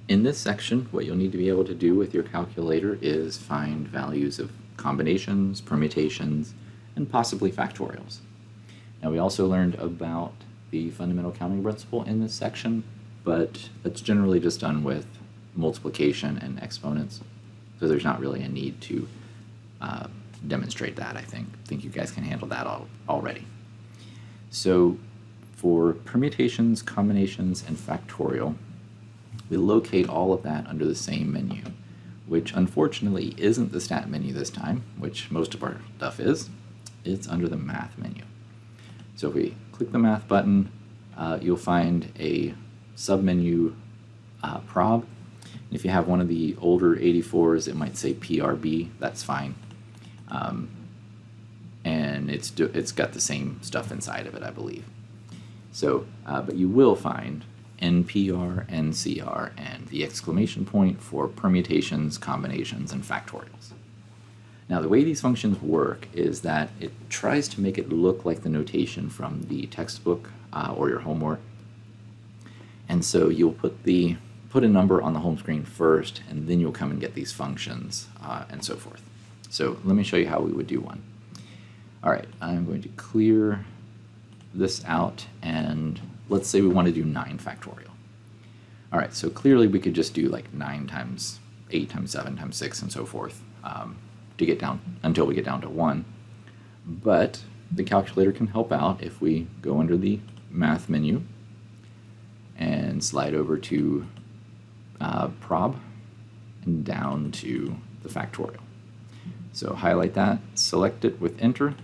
In this section, what you'll need to be able to do with your calculator is find values of combinations, permutations, and possibly factorials. Now, we also learned about the fundamental counting principle in this section, but that's generally just done with multiplication and exponents, so there's not really a need to demonstrate that. I think you guys can handle that already. So for permutations, combinations, and factorial, we locate all of that under the same menu, which unfortunately isn't the stat menu this time, which most of our stuff is. It's under the math menu. So if we click the math button, you'll find a submenu prob. If you have one of the older 84s, it might say PRB. That's fine. And it's got the same stuff inside of it, I believe. So, but you will find NPR, NCR, and the exclamation point for permutations, combinations, and factorials. Now, the way these functions work is that it tries to make it look like the notation from the textbook or your homework. And so you'll put a number on the home screen first, and then you'll come and get these functions and so forth. So let me show you how we would do one. All right, I'm going to clear this out, and let's say we want to do 9 factorial. All right, so clearly we could just do like 9 times 8 times 7 times 6 and so forth to get down until we get down to 1. But the calculator can help out if we go under the math menu and slide over to prob and down to the factorial. So highlight that, select it with enter,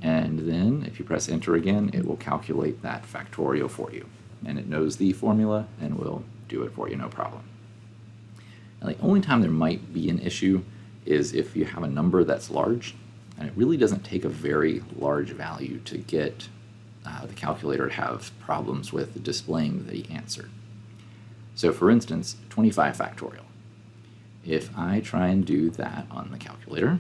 and then if you press enter again, it will calculate that factorial for you. And it knows the formula and will do it for you, no problem. Now, the only time there might be an issue is if you have a number that's large, and it really doesn't take a very large value to get the calculator to have problems with displaying the answer. So for instance, 25 factorial. If I try and do that on the calculator,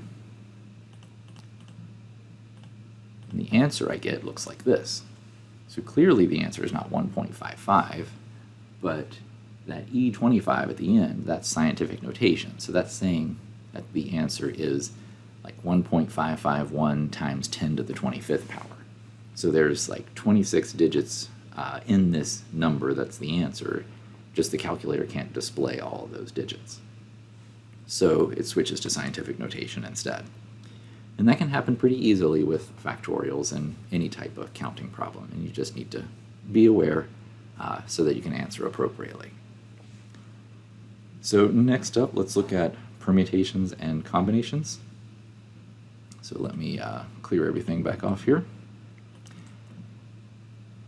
and the answer I get looks like this. So clearly the answer is not 1.55, but that E25 at the end, that's scientific notation. So that's saying that the answer is like 1.551 times 10 to the 25th power. So there's like 26 digits in this number that's the answer, just the calculator can't display all of those digits. So it switches to scientific notation instead. And that can happen pretty easily with factorials and any type of counting problem, and you just need to be aware so that you can answer appropriately. So next up, let's look at permutations and combinations. So let me clear everything back off here.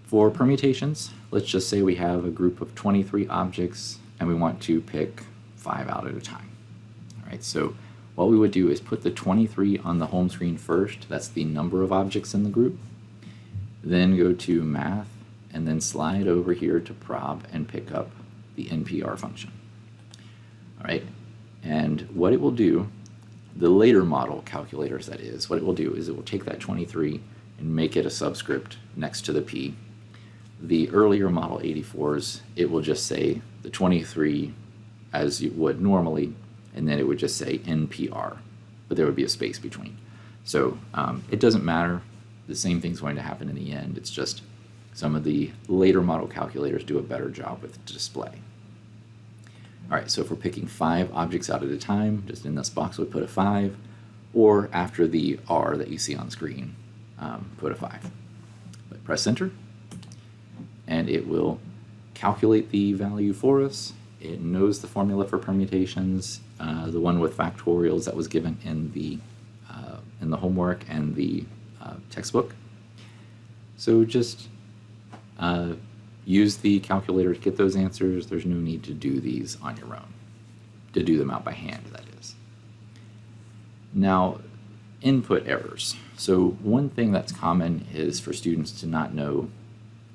For permutations, let's just say we have a group of 23 objects and we want to pick 5 out at a time. All right, so what we would do is put the 23 on the home screen first. That's the number of objects in the group. Then go to math and then slide over here to prob and pick up the NPR function. All right, and what it will do, the later model calculators that is, what it will do is it will take that 23 and make it a subscript next to the P. The earlier model 84s, it will just say the 23 as you would normally, and then it would just say NPR, but there would be a space between. So it doesn't matter. The same thing's going to happen in the end. It's just some of the later model calculators do a better job with display. All right, so if we're picking 5 objects out at a time, just in this box we put a 5, or after the R that you see on screen, put a 5. But press enter, and it will calculate the value for us. It knows the formula for permutations, the one with factorials that was given in the homework and the textbook. So just use the calculator to get those answers. There's no need to do these on your own, to do them out by hand, that is. Now, input errors. So one thing that's common is for students to not know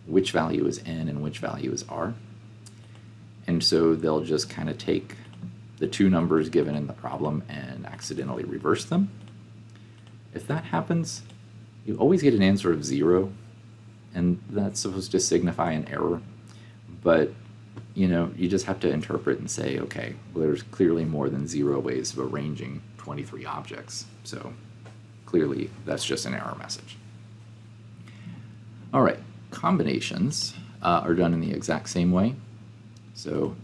which value is N and which value is R. And so they'll just kind of take the 2 numbers given in the problem and accidentally reverse them. If that happens, you always get an answer of 0, and that's supposed to signify an error. But you just have to interpret and say, okay, well, there's clearly more than 0 ways of arranging 23 objects. So clearly that's just an error message. All right, combinations are done in the exact same way. So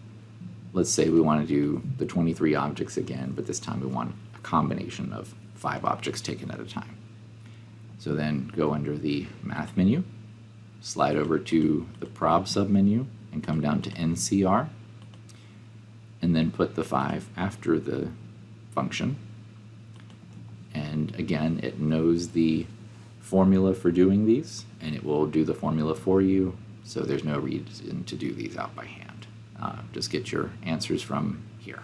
let's say we want to do the 23 objects again, but this time we want a combination of 5 objects taken at a time. So then go under the Math menu, slide over to the Prob submenu, and come down to NCR, and then put the 5 after the function. And again, it knows the formula for doing these, and it will do the formula for you, so there's no reason to do these out by hand. Just get your answers from here.